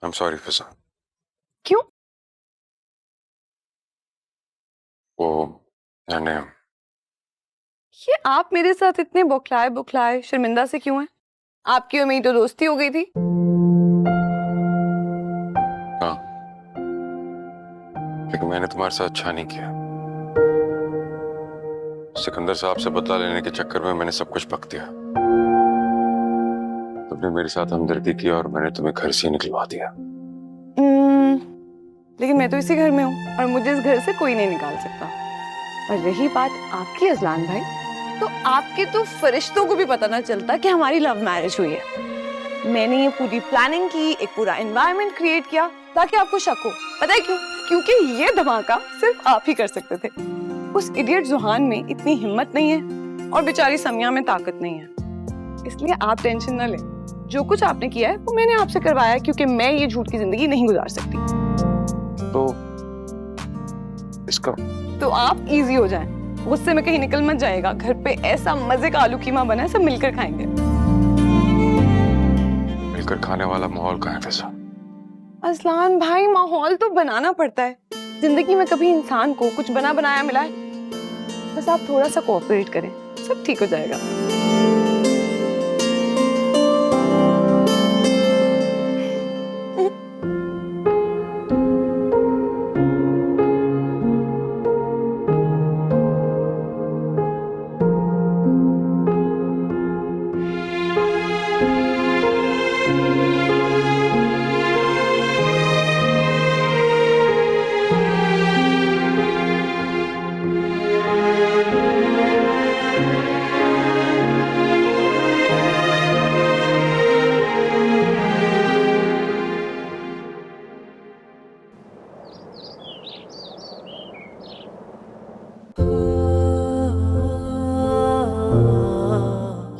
I'm sorry फिजा। क्यों? वो मैंने ये आप मेरे साथ इतने बौखलाए बुखलाए शर्मिंदा से क्यों हैं? आपकी और मेरी तो दोस्ती हो गई थी। हाँ, लेकिन मैंने तुम्हारे साथ अच्छा नहीं किया। सिकंदर साहब से बदला लेने के चक्कर में मैंने सब कुछ बक दिया। तुमने मेरे साथ हमदर्दी की और मैंने तुम्हें घर से निकलवा दिया। लेकिन मैं तो इसी घर में हूँ और मुझे इस घर से कोई नहीं निकाल सकता। और रही बात आपकी अजलान भाई, तो आपके तो फरिश्तों को भी पता ना चलता कि हमारी लव मैरिज हुई है। मैंने ये पूरी प्लानिंग की, एक पूरा एनवायरनमेंट क्रिएट किया ताकि आपको शक हो। पता है क्यों? क्योंकि ये धमाका सिर्फ आप ही कर सकते थे। उस इडियट जुहान में इतनी हिम्मत नहीं है और बेचारी समिया में ताकत नहीं है। इसलिए आप टेंशन न लें। जो कुछ आपने किया है वो मैंने आपसे करवाया है, क्योंकि मैं ये झूठ की जिंदगी नहीं गुजार सकती। तो इसका तो आप इजी हो जाएं। गुस्से में कहीं निकल मत जाएगा। घर पे ऐसा मजे का आलू कीमा बना है, सब मिलकर खाएंगे। मिलकर खाने वाला माहौल कहाँ है फिजा? अजलान भाई, माहौल तो बनाना पड़ता है। जिंदगी में कभी इंसान को कुछ बना बनाया मिला है? बस आप थोड़ा सा कोऑपरेट करें, सब ठीक हो जाएगा।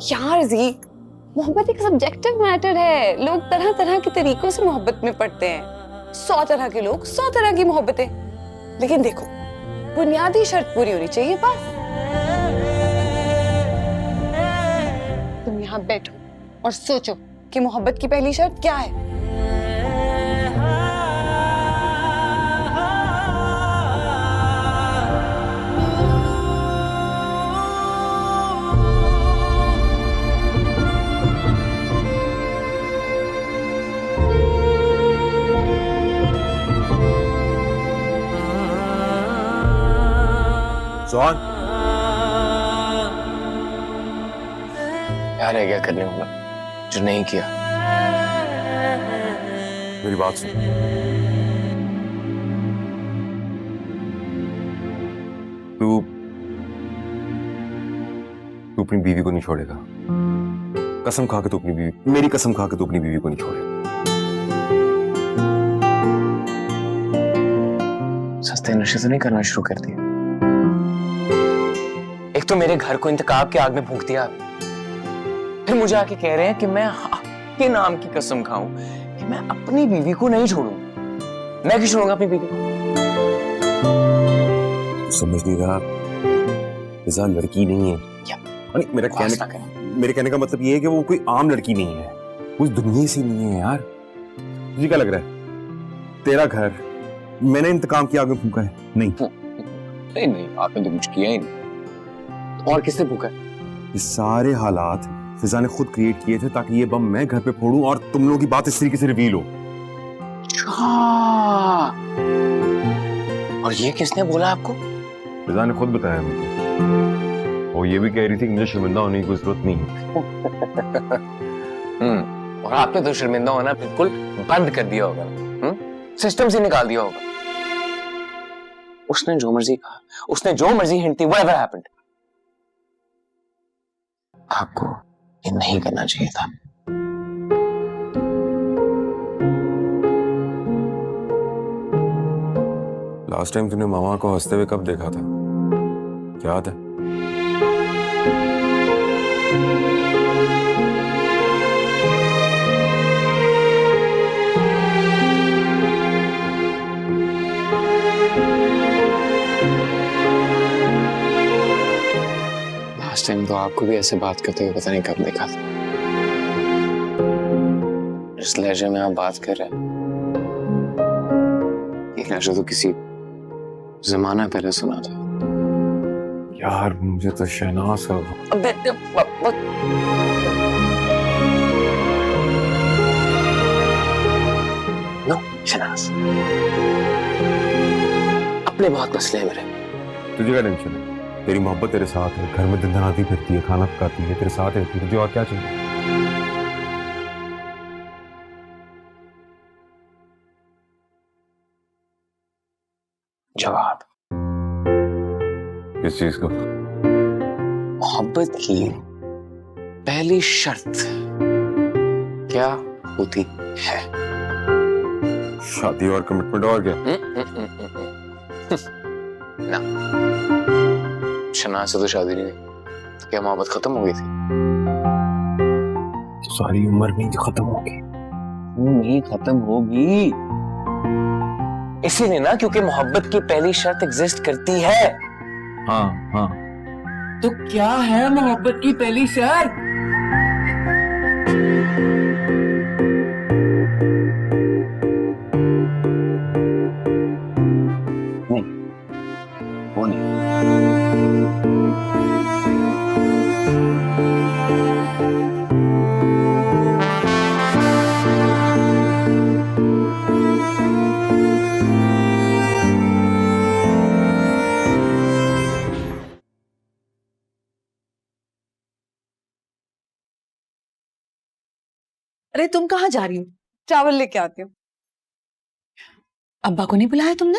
यार जी, मोहब्बत एक सब्जेक्टिव मैटर है। लोग तरह तरह के तरीकों से मोहब्बत में पड़ते हैं। 100 तरह के लोग, 100 तरह की मोहब्बतें। लेकिन देखो, बुनियादी शर्त पूरी होनी चाहिए बस। तुम यहाँ बैठो और सोचो कि मोहब्बत की पहली शर्त क्या है। जॉन, क्या रह गया करने वाला जो नहीं किया? मेरी बात सुन। तू अपनी बीवी को नहीं छोड़ेगा। कसम खा के तू अपनी बीवी, मेरी कसम खा के तू अपनी बीवी को नहीं छोड़ेगा। सस्ते नशे तो नहीं करना शुरू कर दिया? एक तो मेरे घर को इंतकाब की आग में फूंक दिया, फिर मुझे आके कह रहे हैं कि मैं आपके नाम की कसम खाऊं कि मैं अपनी बीवी को नहीं छोड़ूं। मैं क्यों छोड़ूंगा अपनी बीवी को? तू समझ नहीं रहा, फिजा लड़की नहीं है। क्या? मेरे कहने का मतलब ये है कि वो कोई आम लड़की नहीं है। वो इस दुनिया से नहीं है यार। तुझे क्या लग रहा है तेरा घर मैंने इंतकाम की आग में फूंका है? नहीं नहीं, आपने तो कुछ किया ही नहीं। और किसने फूंका? ये सारे हालात फिजा ने खुद क्रिएट किए थे ताकि ये बम मैं घर पे फोड़ूं और तुम लोगों की बात इस तरीके से रिवील हो। और ये किसने बोला आपको? फिजा ने खुद बताया मुझे। वो ये भी कह रही थी कि मुझे शर्मिंदा होने की कोई जरूरत नहीं है। और आपने तो शर्मिंदा होना बिल्कुल बंद कर दिया होगा। सिस्टम से निकाल दिया होगा। उसने जो मर्जी कहा, उसने जो मर्जी हिंट दी, whatever happened, आपको ये नहीं करना चाहिए था। लास्ट टाइम तूने मामा को हंसते हुए कब देखा था? क्या याद है? लास्ट टाइम तो आपको भी ऐसे बात करते हुए पता नहीं कब देखा था। इस लहजे में आप बात कर रहे हैं। ऐसा तो किसी जमाना पहले सुना था। यार मुझे तो शहनाज का नो शहनाज, अपने बहुत मसले हैं मेरे। तुझे क्या टेंशन है? तेरी मोहब्बत तेरे साथ है, घर में दंदनाती फिरती है, खाना पकाती है, तेरे साथ रहती है, तुझे और क्या चाहिए? जवाब। किस चीज को? मोहब्बत की पहली शर्त क्या होती है? शादी और कमिटमेंट और क्या? ना, शनाज से तो शादी नहीं हुई, तो क्या मोहब्बत खत्म हो गई थी? तो सारी उम्र नहीं खत्म होगी। नहीं खत्म होगी, इसीलिए ना, क्योंकि मोहब्बत की पहली शर्त एग्जिस्ट करती है। हाँ हाँ, तो क्या है मोहब्बत की पहली शर्त? नहीं, वो नहीं। अरे तुम कहाँ जा रही हो? चावल लेके आती हूँ। अब्बा को नहीं बुलाया तुमने?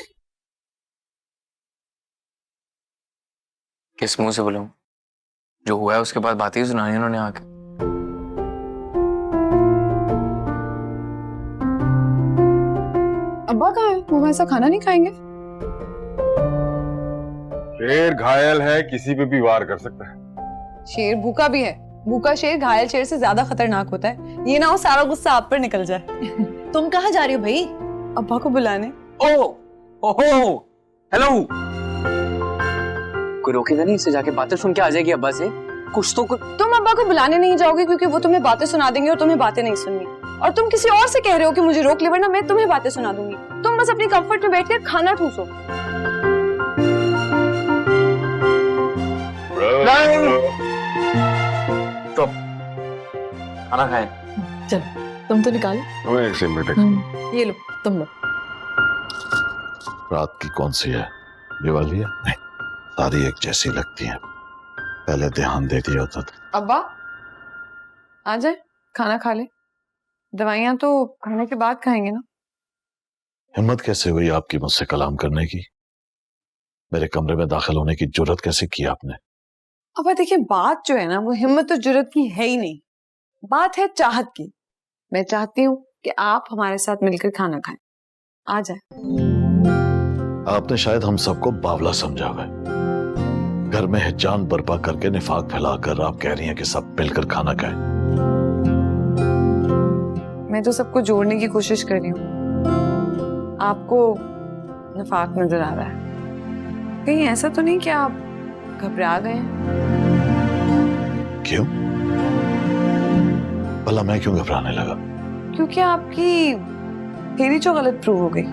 किस मुंह से बोलूं? जो हुआ है उसके बाद बातें ही सुनानी उन्होंने आके। अब्बा कहाँ है? वो ऐसा खाना नहीं खाएंगे? शेर घायल है, किसी पे भी वार कर सकता है। शेर भूखा भी है। भूखा शेर घायल शेर से ज्यादा खतरनाक होता है। ये ना हो सारा गुस्सा आप पर निकल जाए। तुम कहाँ जा रही हो भाई? अब्बा को बुलाने। ओहो, हेलो। कोई रोकेगा नहीं, इसे जाके बातें सुन के आ जाएगी अब्बा से। कुछ तो तुम अब्बा को बुलाने नहीं जाओगे क्योंकि वो तुम्हें बातें सुना देंगे और तुम्हें बातें नहीं सुननी। और तुम किसी और से कह रहे हो कि मुझे रोक ले वरना मैं तुम्हें बातें सुना दूंगी। तुम बस अपनी कंफर्ट में बैठकर खाना ठूसो। तो खाना खाएं। चल तुम तो निकालो। एक सेकंड, ये लो, तुम लो। रात की कौन सी है? ये वाली है? नहीं, सारी एक जैसी लगती हैं। पहले ध्यान दे दिया होता था। अब्बा आ जाए, खाना खा ले। दवाइयां तो खाने के बाद खाएंगे ना। हिम्मत कैसे हुई आपकी मुझसे कलाम करने की? मेरे कमरे में दाखिल होने की जुर्रत कैसे की आपने? अब्बा देखिए, बात जो है ना वो हिम्मत और जुर्रत की है ही नहीं। बात है चाहत की। मैं चाहती हूँ कि आप हमारे साथ मिलकर खाना खाएं। आ जाए। आपने शायद हम सबको बावला समझा हुआ है। घर में हिजान बर्पा करके निफाक फैलाकर आप कह रही हैं कि सब मिलकर खाना खाएं। मैं तो सबको जोड़ने की कोशिश कर रही हूँ। आपको निफाक नजर आ रहा है। कहीं ऐसा तो नहीं कि आप घबरा गए हैं? क्यों? भला मैं क्यों घबराने लगा? क्योंकि आपकी थ्योरी जो गलत प्रूव हो गई।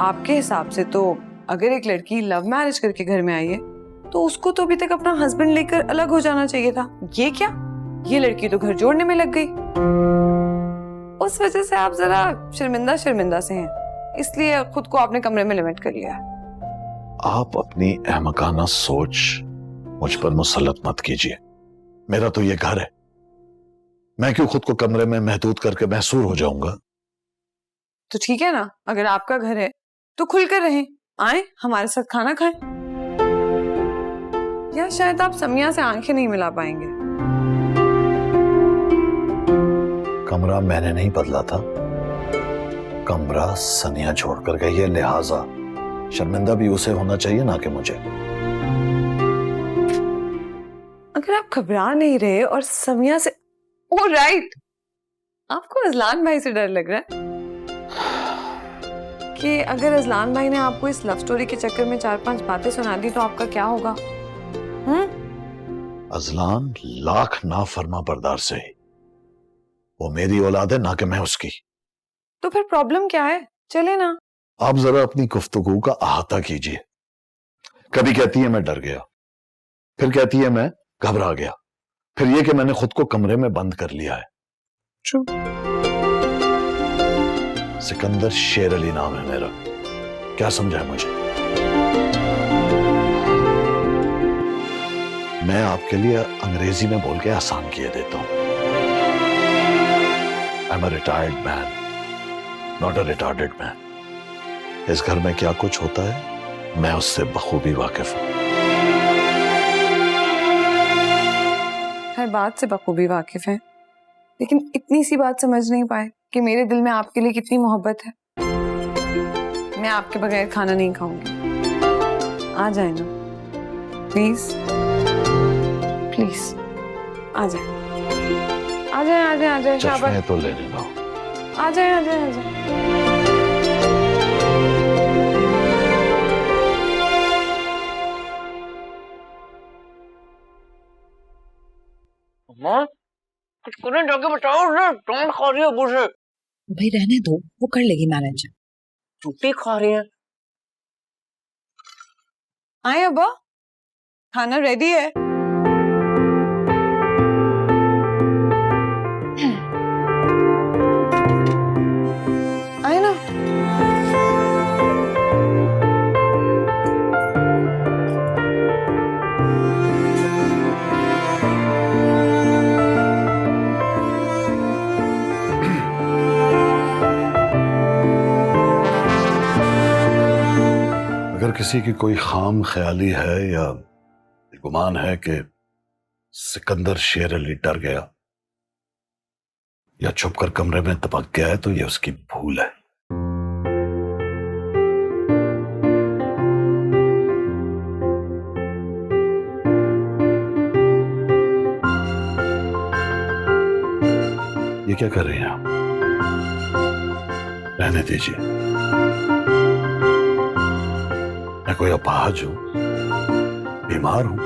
आपके हिसाब से तो अगर एक लड़की लव मैरिज करके घर में आई है तो उसको तो अभी तक अपना हस्बैंड लेकर अलग हो जाना चाहिए था। ये क्या? ये लड़की तो घर जोड़ने में लग गई। उस वजह से आप जरा शर्मिंदा से हैं, इसलिए खुद को आपने कमरे में लिमिट कर लिया है। आप अपनी अहमकाना सोच मुझ पर मुसल्लत मत कीजिए। मेरा तो ये घर है। मैं क्यों खुद को कमरे में महदूद करके महसूर हो जाऊंगा? तो ठीक है ना, अगर आपका घर है तो खुलकर रहें। आए हमारे साथ खाना खाएं। या शायद आप समिया से आंखें नहीं मिला पाएंगे। कमरा मैंने नहीं बदला था, कमरा सनिया छोड़कर गई है, लिहाजा शर्मिंदा भी उसे होना चाहिए ना कि मुझे। अगर आप घबरा नहीं रहे और समिया से राइट, आपको अजलान भाई से डर लग रहा है कि अगर अजलान भाई ने आपको इस लव स्टोरी के चक्कर में 4-5 बातें सुना दी तो आपका क्या होगा? अजलान लाख नाफरमा बरदार से ही, वो मेरी औलाद है ना कि मैं उसकी। तो फिर प्रॉब्लम क्या है? चले ना, आप जरा अपनी गुफ्तगू का अहाता कीजिए। कभी कहती है मैं डर गया, फिर कहती है मैं घबरा गया, फिर ये कि मैंने खुद को कमरे में बंद कर लिया है। सिकंदर शेर अली नाम है मेरा, क्या समझा है मुझे? मैं आपके लिए अंग्रेजी में बोल के आसान किए देता हूं। I am a retired man, not a retarded man. इस घर में क्या कुछ होता है मैं उससे बखूबी वाकिफ हूं। हर बात से बखूबी वाकिफ है, लेकिन इतनी सी बात समझ नहीं पाए कि मेरे दिल में आपके लिए कितनी मोहब्बत है। मैं आपके बगैर खाना नहीं खाऊंगी। आ जाए ना प्लीज, प्लीज आ जाए, आ जाए, आ जाए, आ जाए। चश्मे तो लेने दो। आ जाए, आ जाए, आ जाए। माँ कुछ करें, जाके बताओ उसे, डांट खा रही है अबू से। भाई रहने दो, वो कर लेगी मैनेज। छुट्टी खा रही है। आए अब्बा, खाना रेडी है। आए ना। अगर किसी की कोई खाम ख्याली है या गुमान है कि सिकंदर शेर अली डर गया या छुपकर कमरे में दबक गया है, तो ये उसकी भूल है। ये क्या कर रही हैं आप? रहने दीजिए। मैं कोई अपाहज हूं, बीमार हूं,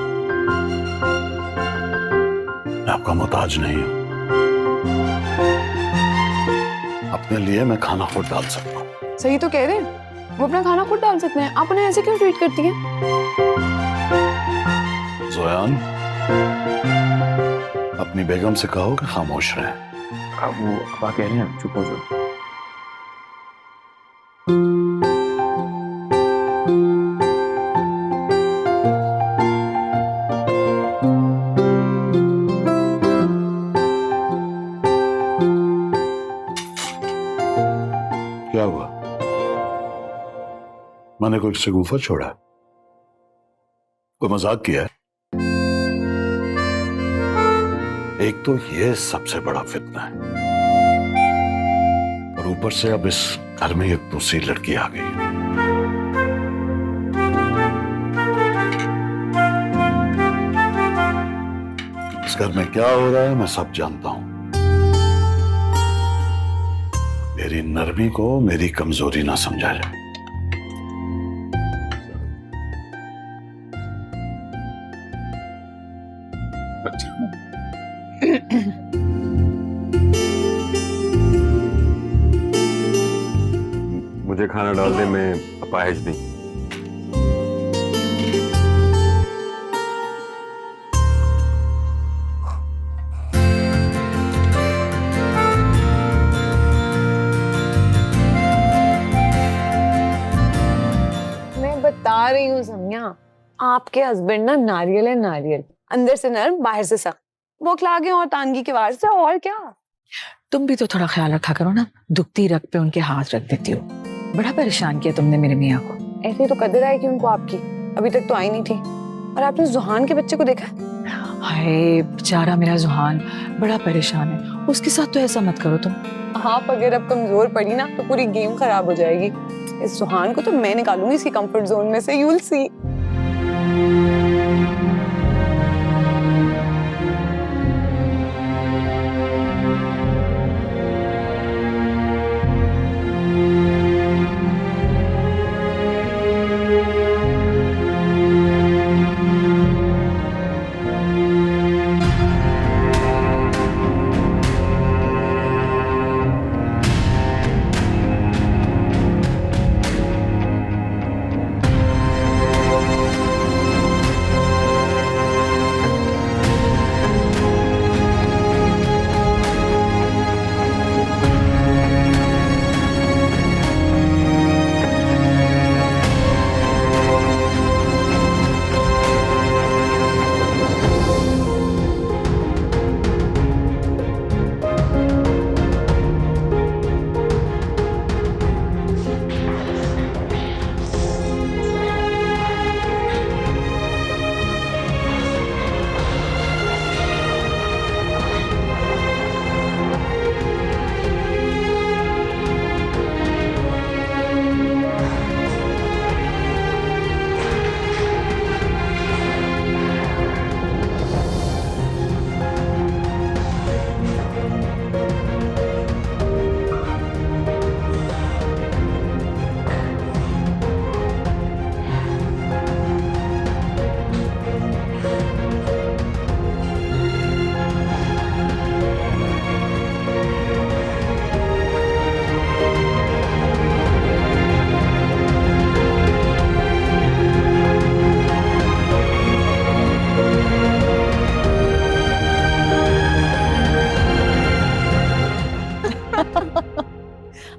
मैं आपका मोहताज नहीं हूं। अपने लिए मैं खाना खुद डाल सकता हूं। सही तो कह रहे हैं, वो अपना खाना खुद डाल सकते हैं। आप उन्हें ऐसे क्यों ट्रीट करती हैं? जोयान, अपनी बेगम से कहो कि खामोश रहें। अब वो अब्बा कह रहे हैं चुप हो जाओ। क्या हुआ? मैंने कोई शगुफा छोड़ा? कोई मजाक किया है? एक तो ये सबसे बड़ा फितना है, और ऊपर से अब इस घर में एक दूसरी लड़की आ गई है। इस घर में क्या हो रहा है मैं सब जानता हूं। मेरी नरमी को मेरी कमजोरी ना समझा जाए। मुझे खाना डाल दे, मैं अपाहिज नहीं। मैं बता रही हूँ समिया, आपके हस्बैंड ना नारियल है, नारियल, अंदर से नरम बाहर से सख्त। वो खिला गए और तानगी के वार से, और क्या। तुम भी तो थोड़ा ख्याल रखा करो ना, दुखती रग पे उनके हाथ रख देती हो। बड़ा परेशान किया तुमने मेरे मियाँ को। ऐसे तो कदर आएगी उनको आपकी, अभी तक तो आई नहीं थी। और आपने जुहान के बच्चे को देखा? हाय बेचारा मेरा जुहान बड़ा परेशान है, उसके साथ तो ऐसा मत करो तुम। आप अगर अब कमजोर पड़ी ना तो पूरी गेम खराब हो जाएगी। इस जुहान को तो मैं निकालूंगी इसकी कंफर्ट जोन में से, यू विल सी।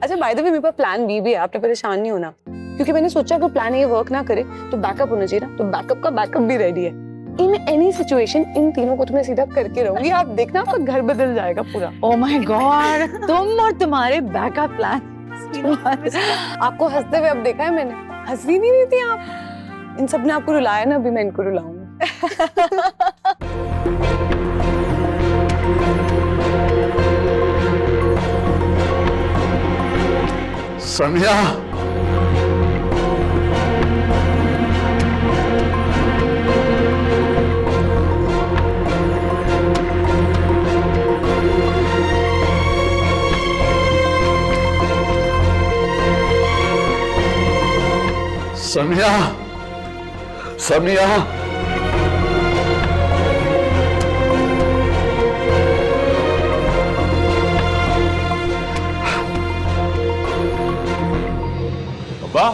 अच्छा बाय द वे मेरे पास प्लान बी भी है, आपने परेशान नहीं होना, क्योंकि मैंने सोचा अगर प्लान ए वर्क ना करे तो बैकअप होना चाहिए ना, तो बैकअप का बैकअप भी रेडी है। इन एनी सिचुएशन इन तीनों को तो मैं सीधा करके रहूंगी, आप देखना आपका घर बदल जाएगा पूरा। ओह माय गॉड, तुम और तुम्हारे बैकअप प्लान। आपको हंसते हुए अब देखा है मैंने, हंस भी नहीं रही थी आप। इन सब ने आपको रुलाया ना, अभी मैं इनको रुलाऊंगी। समिया, समिया, समिया, अब्बा,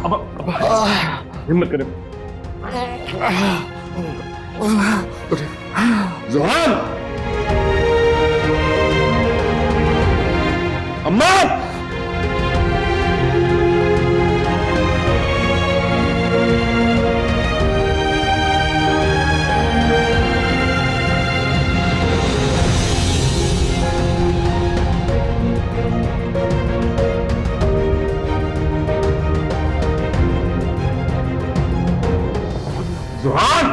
अब्बा, हिम्मत करें। जोहान, अम्मा, जोहान,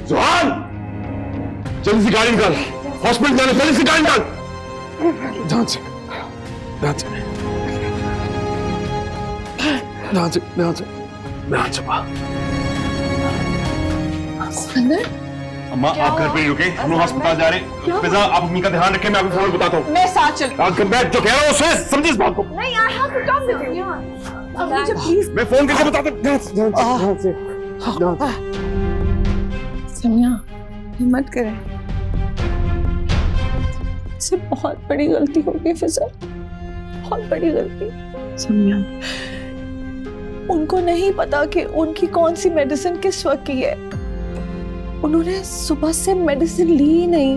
जोहान, जल्दी से गाड़ी निकाल, हॉस्पिटल जाना, जल्दी से गाड़ी निकाल। ध्यान से, ध्यान से, ध्यान से, ध्यान से, ध्यान से। अम्मा आप घर पे ही रुके, हम लोग अस्पताल जा रहे हैं। फिजा आप अम्मी का ध्यान रखें, मैं आपको फोन बताता हूँ। मैं साथ चल। मैं जो कह रहा हूँ उसे समझी इस बात को। नहीं I have to talk with you. अब मुझे प्लीज मैं फोन करके बताता हूँ। ध्यान से, ध्यान से, ध्यान से। समिया हिम्मत करें, इससे बहुत बड़ी गलती हो गई फिजा, बहुत बड़ी गलती। समिया, उनको नहीं पता कि उनकी कौन सी मेडिसिन किस वक्त की है। उन्होंने सुबह से मेडिसिन ली ही नहीं,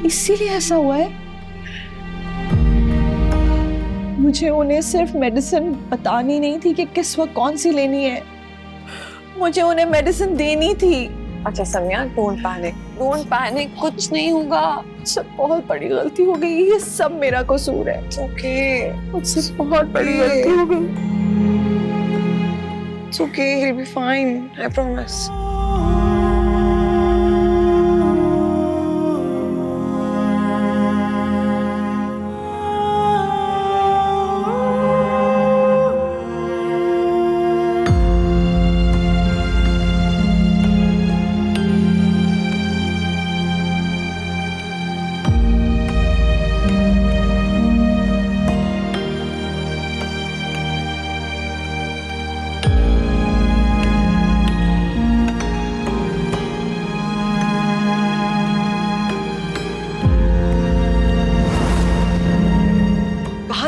इसीलिए ऐसा हुआ है। मुझे उन्हें सिर्फ मेडिसिन बतानी नहीं थी कि किस वक्त कौन सी लेनी है, मुझे उन्हें मेडिसिन देनी थी। अच्छा समिया डोंट पैनिक, कुछ नहीं होगा। सब बहुत बड़ी गलती हो गई, ये सब मेरा कसूर है। ओके मुझसे बहुत बड़ी गलती हो गई। It's okay, he'll be fine, I promise.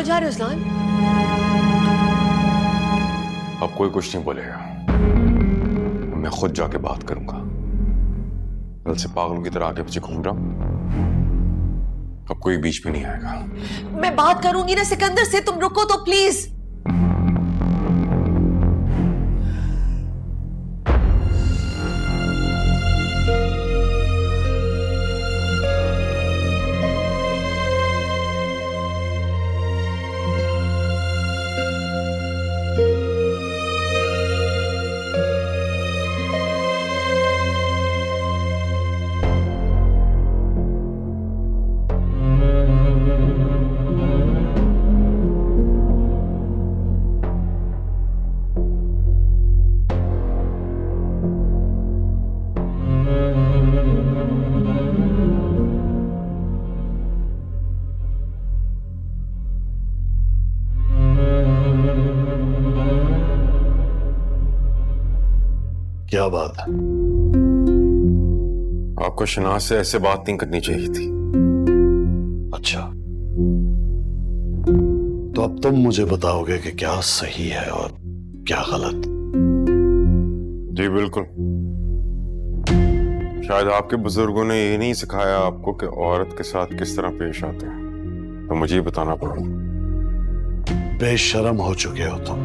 जा रहे हो इस्लान? अब कोई कुछ नहीं बोलेगा, मैं खुद जाके बात करूंगा। कल से पागलों की तरह आगे पीछे घूम रहा हूं, अब कोई बीच में नहीं आएगा। मैं बात करूंगी ना सिकंदर से, तुम रुको तो प्लीज। क्या बात है? आपको शनाज से ऐसे बात नहीं करनी चाहिए थी। अच्छा, अब तुम मुझे बताओगे कि क्या सही है और क्या गलत। जी बिल्कुल। शायद आपके बुजुर्गों ने ये नहीं सिखाया आपको कि औरत के साथ किस तरह पेश आते हैं, तो मुझे ये बताना पड़ेगा। बेशरम हो चुके हो तुम।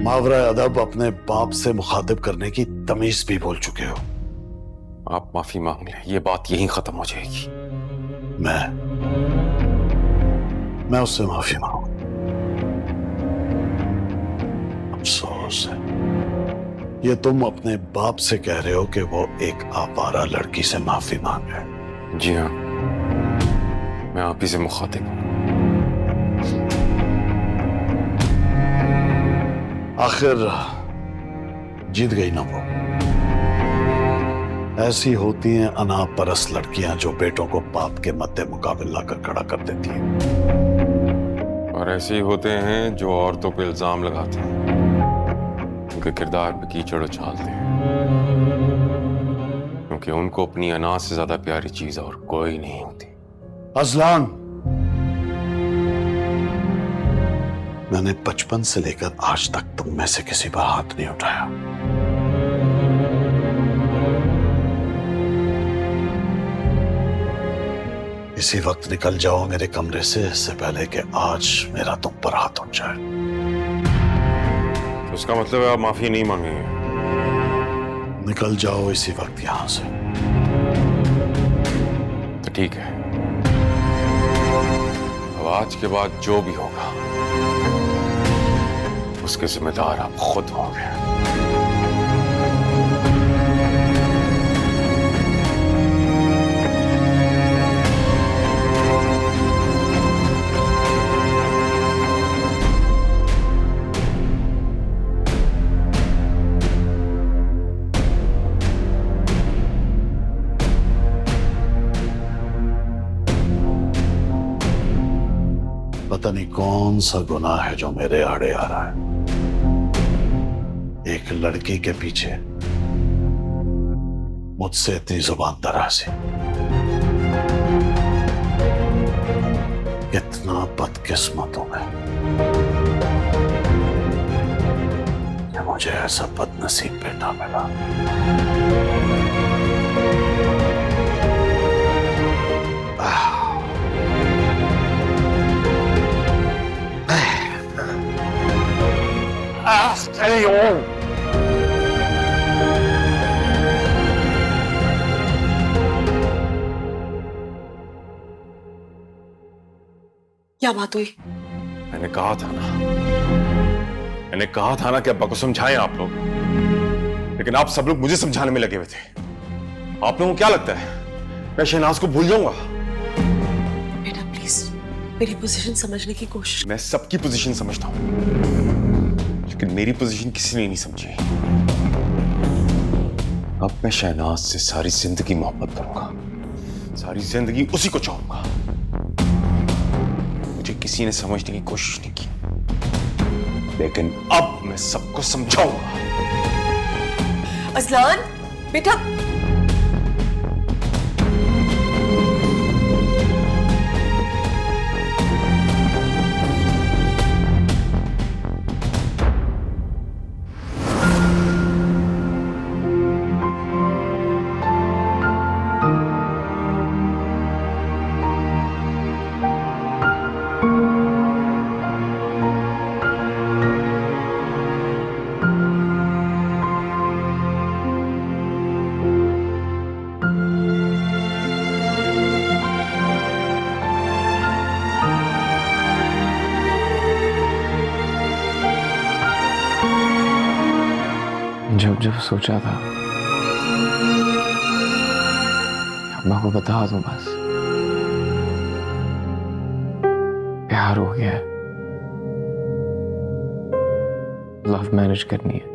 मावरा अदब अपने बाप से मुखातिब करने की तमीज भी भूल चुके हो। आप माफी मांग लें, ये बात यहीं खत्म हो जाएगी। मैं उससे माफी मांगू। अफसोस है ये तुम अपने बाप से कह रहे हो कि वो एक आवारा लड़की से माफी मांगे। जी हाँ, मैं आप ही से मुखातिब हूं। आखिर जीत गई ना वो। ऐसी होती हैं अनाप परस्त लड़कियां जो बेटों को बाप के मद्दे मुकाबिल लाकर खड़ा कर देती हैं। और ऐसे ही होते हैं जो औरतों पे इल्जाम लगाते हैं, उनके किरदार पे कीचड़ उछालते हैं, क्योंकि उनको अपनी अना से ज्यादा प्यारी चीज और कोई नहीं होती। अजलान, मैंने बचपन से लेकर आज तक तुम में से किसी पर हाथ नहीं उठाया। इसी वक्त निकल जाओ मेरे कमरे से, इससे पहले कि आज मेरा तुम पर हाथ उठ जाए। तो उसका मतलब है आप माफी नहीं मांगेंगे? निकल जाओ इसी वक्त यहां से। तो ठीक है, अब आज के बाद जो भी होगा उसके जिम्मेदार आप खुद होंगे। पता नहीं कौन सा गुनाह है जो मेरे आड़े आ रहा है। एक लड़की के पीछे मुझसे इतनी जुबान दराजी, कितना बदकिस्मत हूं मैं कि मुझे ऐसा बदनसीब बेटा मिला। क्या बात हुई? मैंने कहा था ना कि अब्बा को समझाएं आप लोग, लेकिन आप सब लोग मुझे समझाने में लगे हुए थे। आप लोगों को क्या लगता है मैं शहनाज को भूल जाऊंगा? बेटा प्लीज मेरी पोजीशन समझने की कोशिश। मैं सबकी पोजीशन समझता हूं, लेकिन मेरी पोजीशन किसी ने नहीं समझी। अब मैं शहनाज से सारी जिंदगी मोहब्बत करूंगा, सारी जिंदगी उसी को चाहूंगा। मुझे किसी ने समझने की कोशिश नहीं की, लेकिन अब मैं सबको समझाऊंगा। अजलान बेटा, जब सोचा था अम्मा को बता दूं, बस प्यार हो गया है, लव मैरिज करनी है।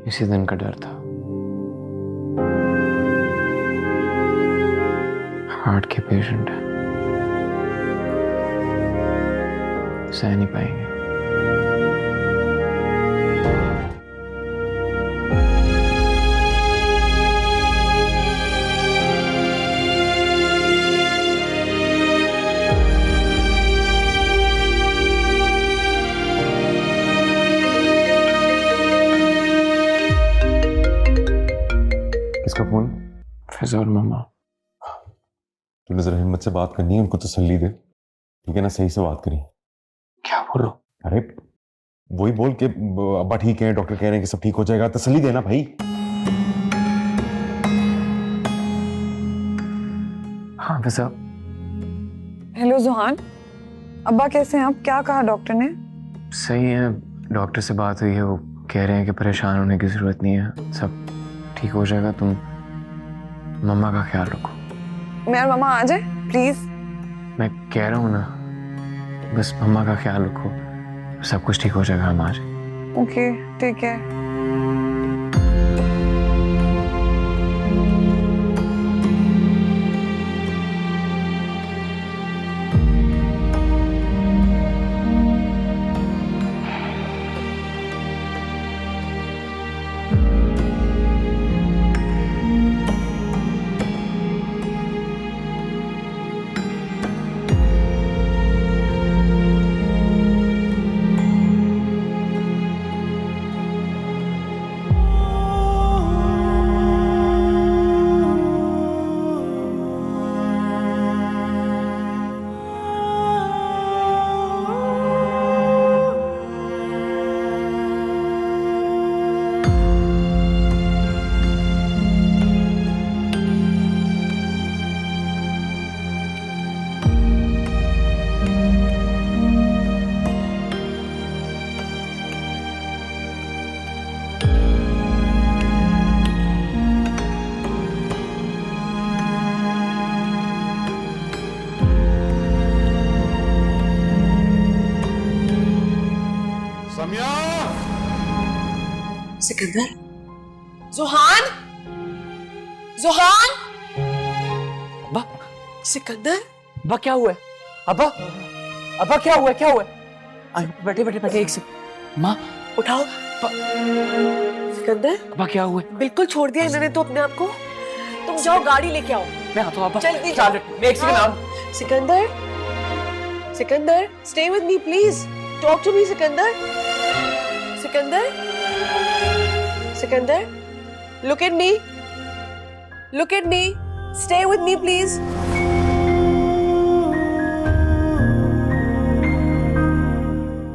इसी दिन का डर था। हार्ट के पेशेंट है, सह नहीं पाएंगे। हाफिज और मम्मा। तूने जरा हिम्मत से बात करनी है, उनको तसल्ली दे, ठीक है ना? सही से बात करी। क्या बोलो? अरे वही बोल के अब्बा ठीक है, डॉक्टर कह रहे हैं कि सब ठीक हो जाएगा, तसल्ली देना भाई। हाफिज साहब। हेलो जुहान, अब्बा कैसे हैं आप? क्या कहा डॉक्टर ने? सही है, डॉक्टर से बात हुई है, वो कह रहे हैं कि परेशान होने की जरूरत नहीं है, सब ठीक हो जाएगा। तुम मम्मा का ख्याल रखो। मैं और मम्मा आ जाए प्लीज? मैं कह रहा हूँ ना, बस मम्मा का ख्याल रखो, सब कुछ ठीक हो जाएगा। हम आ जाए। ओके ठीक है। समिया! सिकंदर, जुहान, जुहान, अब्बा, सिकंदर, अब्बा क्या हुआ है? अब्बा, अब्बा क्या हुआ है? क्या हुआ है? बैठे बैठे बैठे, एक सेकंड। माँ उठाओ। सिकंदर, अब्बा क्या हुआ है? बिल्कुल छोड़ दिया इन्होंने तो अपने आप को। तुम जाओ गाड़ी लेके आओ। मैं आता हूँ अब्बा। जल्दी ख्याल जाओ। रखो। एक सेकंड। आप Sikandar, Sikandar, stay with me please. Talk to me, Sikandar. Sikandar, Sikandar, look at me. Look at me. Stay with me please.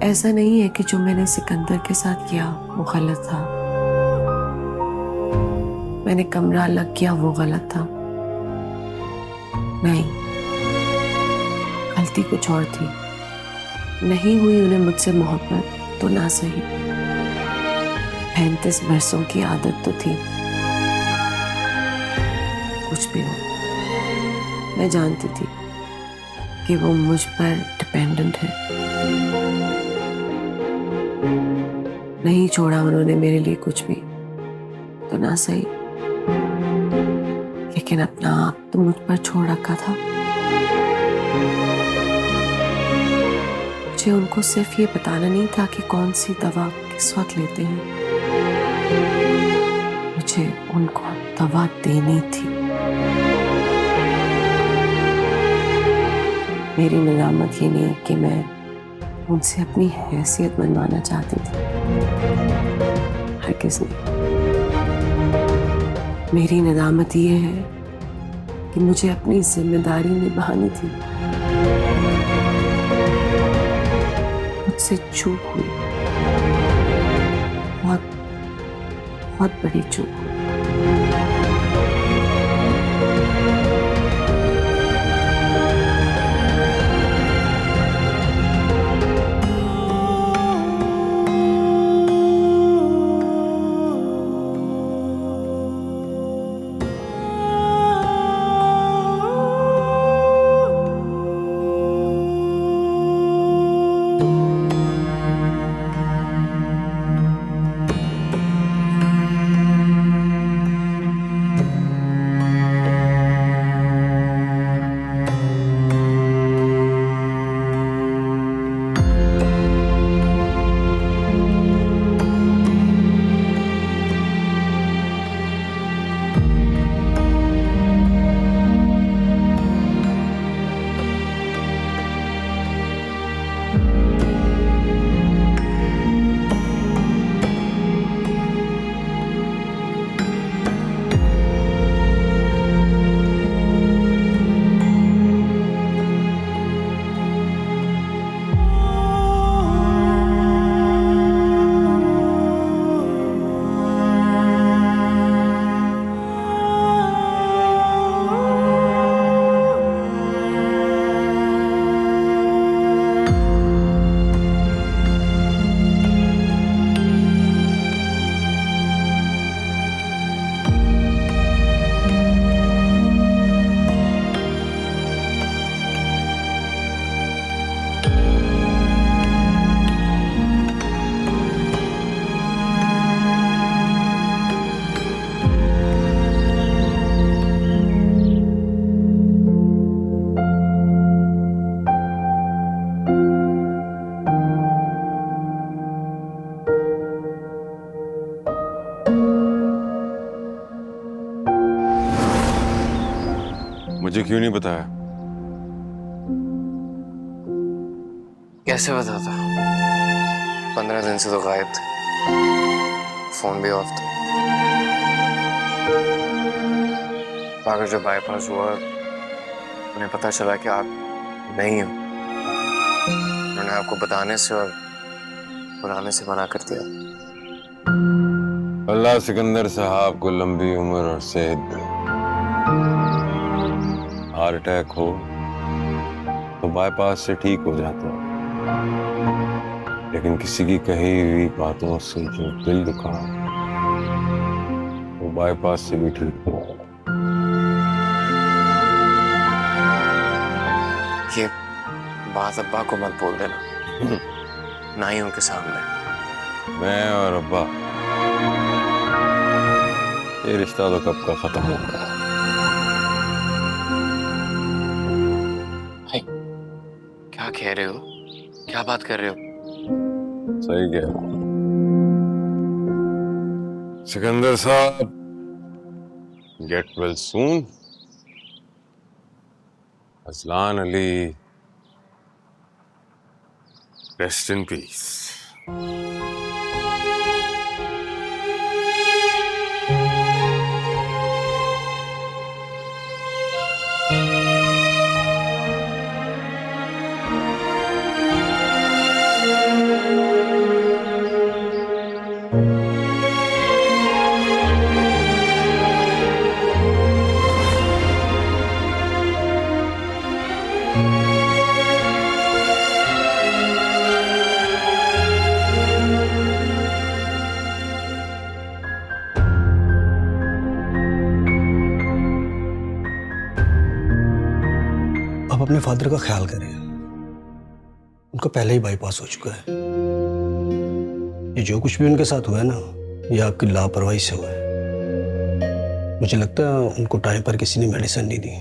ऐसा नहीं है कि जो मैंने सिकंदर के साथ किया वो गलत था। मैंने कमरा अलग किया वो गलत था। नहीं, गलती कुछ और थी। नहीं हुई उन्हें मुझसे मोहब्बत तो ना सही, 35 बरसों की आदत तो थी। कुछ भी हो, मैं जानती थी कि वो मुझ पर डिपेंडेंट है। नहीं छोड़ा उन्होंने मेरे लिए कुछ भी तो ना सही, लेकिन अपना आप तो मुझ पर छोड़ रखा था। मुझे उनको सिर्फ ये बताना नहीं था कि कौन सी दवा किस वक्त लेते हैं, मुझे उनको दवा देनी थी। मेरी निजामत ये नहीं कि मैं उनसे अपनी हैसियत मनवाना चाहती थी, हरगिज़ नहीं। मेरी निजामत ये है कि मुझे अपनी जिम्मेदारी निभानी थी। मुझसे चूक हुई, बहुत बहुत बड़ी चूक हुई। क्यों नहीं बताया? कैसे बताता? 15 दिन से तो गायब थे, फोन भी ऑफ था। अगर जब बाईपास हुआ उन्हें पता चला कि आप नहीं हो, उन्होंने आपको बताने से और बुलाने से मना कर दिया। अल्लाह सिकंदर साहब को लंबी उम्र और सेहत दे। हार्ट अटैक हो तो बाईपास से ठीक हो जाता, लेकिन किसी की कही हुई बातों से जो दिल दुखा वो बाईपास से भी ठीक हो। ये बात अब्बा को मत बोल देना, ना ही उनके सामने। मैं और अब्बा ये रिश्ता तो कब का खत्म हो गया। क्या कह रहे हो? क्या बात कर रहे हो? सही कह रहा हूं। सिकंदर साहब, get well soon. Azlan Ali, rest in peace. आप अपने फादर का ख्याल करें, उनको पहले ही बाईपास हो चुका है। ये जो कुछ भी उनके साथ हुआ है ना, ये आपकी लापरवाही से हुआ है। मुझे लगता है उनको टाइम पर किसी ने मेडिसिन नहीं दी।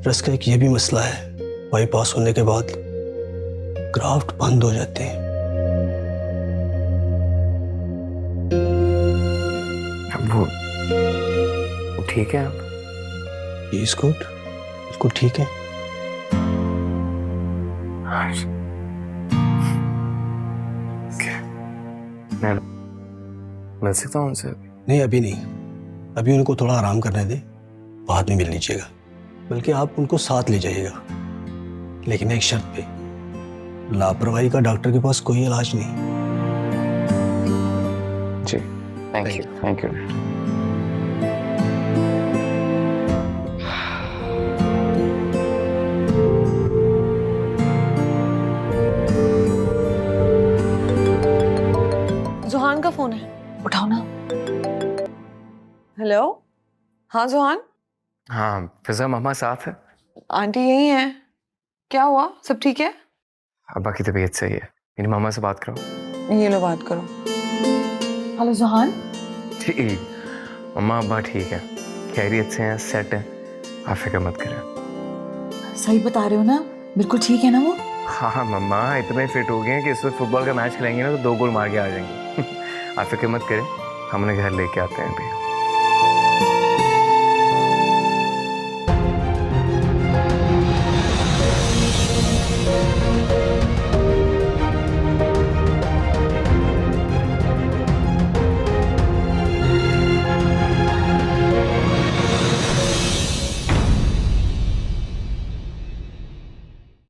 रस का एक ये भी मसला है, बाईपास होने के बाद ग्राफ्ट बंद हो जाते हैं। वो ठीक है? ये इसको बिल्कुल ठीक है। मैं मिल सकता हूँ उनसे? नहीं, अभी नहीं। अभी उनको थोड़ा आराम करने दें, बाद में मिल लीजिएगा। बल्कि आप उनको साथ ले जाइएगा, लेकिन एक शर्त पे, लापरवाही का डॉक्टर के पास कोई इलाज नहीं। जी, thank you, thank you. Johan का फोन है, उठाओ ना। हेलो। हाँ जोहान, हाँ फिजा, मामा साथ है? आंटी यही है। क्या हुआ, सब ठीक है? अब्बा की तबीयत सही है, मेरी मामा से बात करो। ये लो बात करो। Hello Johan. ठीक, मम्मा अब्बा ठीक है, खैरियत से हैं, सेट है, आप फिक्र मत करें। सही बता रहे हो ना? बिल्कुल ठीक है ना वो? हाँ हाँ मम्मा, इतने फिट हो गए हैं कि इस वक्त फुटबॉल का मैच खेलेंगे ना तो 2 गोल मार के आ जाएंगे। आप फिक्र मत करें, हम उन्हें घर लेके आते हैं अभी।